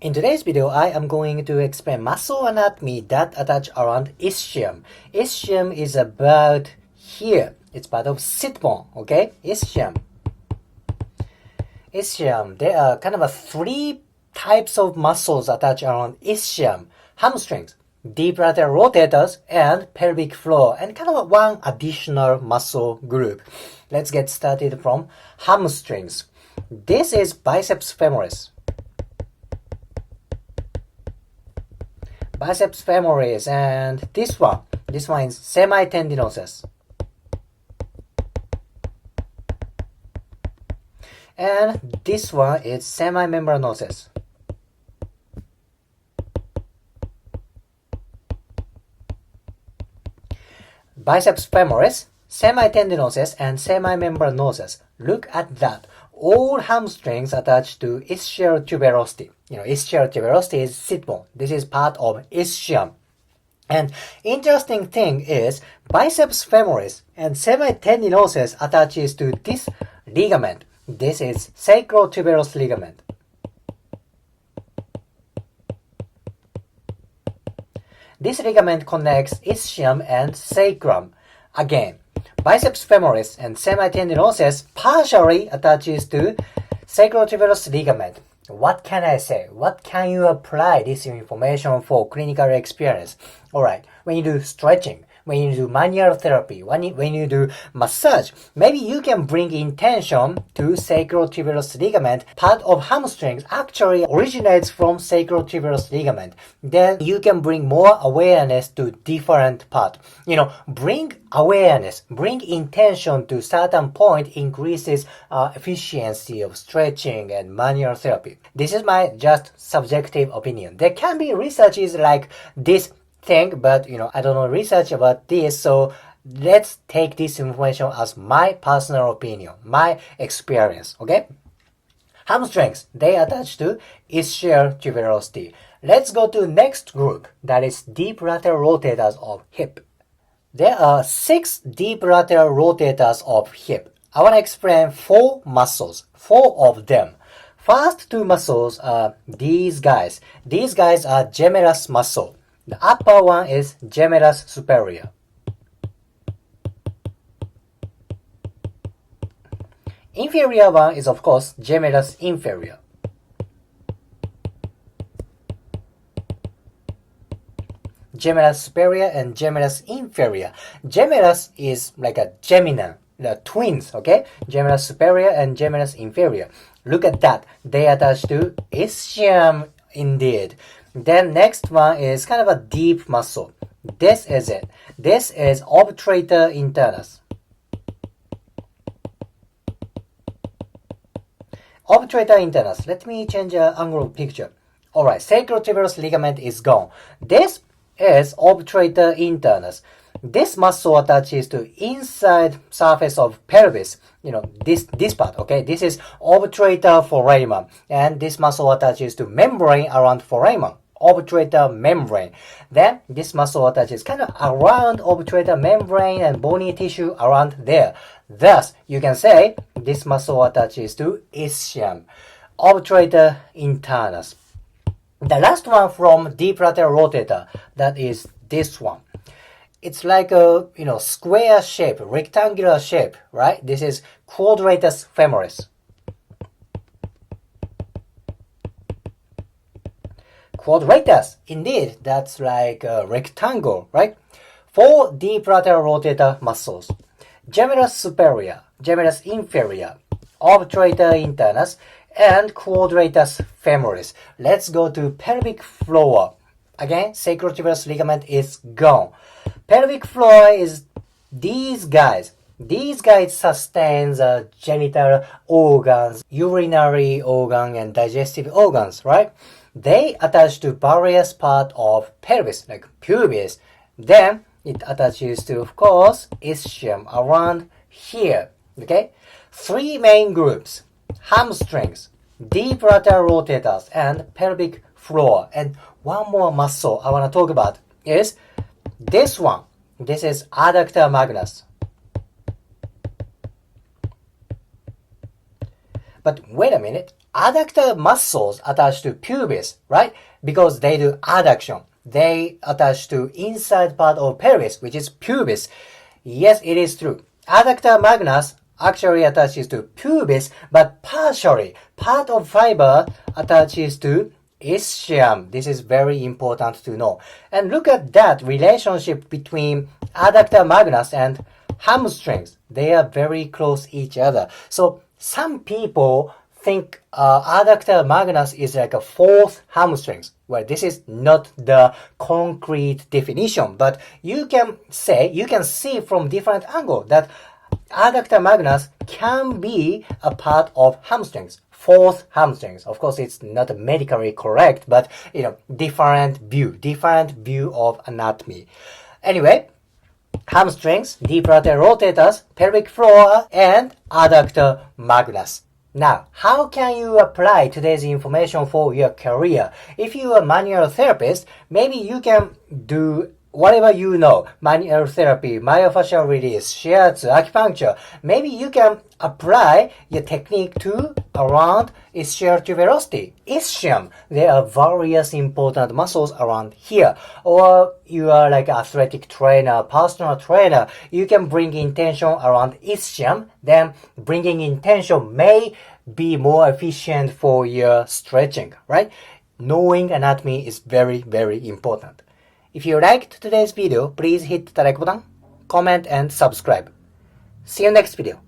In today's video, I am going to explain muscle anatomy that attach around ischium. Ischium is about here. It's part of sit bone, okay? Ischium. Ischium. There are kind of three types of muscles attached around ischium. Hamstrings, deep lateral rotators, and pelvic floor, and kind of one additional muscle group. Let's get started from hamstrings. This is biceps femoris. Biceps femoris, and this one is semitendinosus. And this one is semimembranosus. Biceps femoris, semitendinosus, and semimembranosus. Look at that. All hamstrings attached to ischial tuberosity. Ischial tuberosity is sit bone. This is part of ischium. And interesting thing is biceps femoris and semitendinosus attaches to this ligament. This is sacrotuberous ligament. This ligament connects ischium and sacrum. Again, biceps femoris and semitendinosus partially attaches to sacrotuberous ligament. What can I say? What can you apply this information for clinical experience? Alright, when you do stretching, when you do manual therapy, when you do massage, maybe you can bring intention to sacrotuberous ligament. Part of hamstrings actually originates from sacrotuberous ligament. Then you can bring more awareness to different part. Bring awareness, bring intention to certain point increases efficiency of stretching and manual therapy. This is my just subjective opinion. There can be researches like this thing, but I don't know research about this, so let's take this information as my personal opinion, my experience, okay? Hamstrings, they attach to ischial tuberosity. Let's go to next group, that is deep lateral rotators of hip. There are 6 deep lateral rotators of hip. I want to explain 4 muscles, 4 of them. First 2 muscles are these guys. These guys are gemellus muscle. The upper one is gemellus superior. Inferior one is of course gemellus inferior. Gemellus superior and gemellus inferior. Gemellus is like a Gemini, the twins, okay? Gemellus superior and gemellus inferior. Look at that. They attach to ischium indeed. Then next one is kind of a deep muscle. This is it. This is obturator internus. Obturator internus. Let me change the angle of picture. Alright, sacrotuberous ligament is gone. This is obturator internus. This muscle attaches to inside surface of pelvis. This part, okay? This is obturator foramen. And this muscle attaches to membrane around foramen. Obturator membrane. Then this muscle attaches kind of around obturator membrane and bony tissue around there. Thus, you can say this muscle attaches to ischium. Obturator internus. The last one from deep lateral rotator, that is this one. It's like a square shape, rectangular shape, right? This is quadratus femoris. Quadratus, indeed, that's like a rectangle, right? 4 deep lateral rotator muscles. Gemellus superior, gemellus inferior, obturator internus, and quadratus femoris. Let's go to pelvic floor. Again, sacrotuberous ligament is gone. Pelvic floor is these guys. These guys sustains genital organs, urinary organ, and digestive organs, right? They attach to various parts of pelvis, like pubis. Then it attaches to, of course, ischium around here. Okay? 3 main groups: hamstrings, deep lateral rotators, and pelvic floor. And one more muscle I want to talk about is this one. This is adductor magnus. But wait a minute, adductor muscles attached to pubis, right? Because they do adduction. They attach to inside part of pelvis, which is pubis. Yes, it is true. Adductor magnus actually attaches to pubis, but partially, part of fiber attaches to ischium. This is very important to know. And look at that relationship between adductor magnus and hamstrings. They are very close each other. So some people think adductor magnus is like a fourth hamstrings. Well, this is not the concrete definition, but you can see from different angle that adductor magnus can be a part of hamstrings, fourth hamstrings. Of course, it's not medically correct, but different view of anatomy. Anyway, hamstrings, deep lateral rotators, pelvic floor, and adductor magnus. Now, how can you apply today's information for your career? If you are a manual therapist, maybe you can do whatever you know, manual therapy, myofascial release, shiatsu, acupuncture. Maybe you can apply your technique to around ischial tuberosity, ischium. There are various important muscles around here. Or you are like athletic trainer, personal trainer. You can bring intention around ischium. Then bringing intention may be more efficient for your stretching, right? Knowing anatomy is very, very important. If you liked today's video, please hit the like button, comment, and subscribe. See you next video.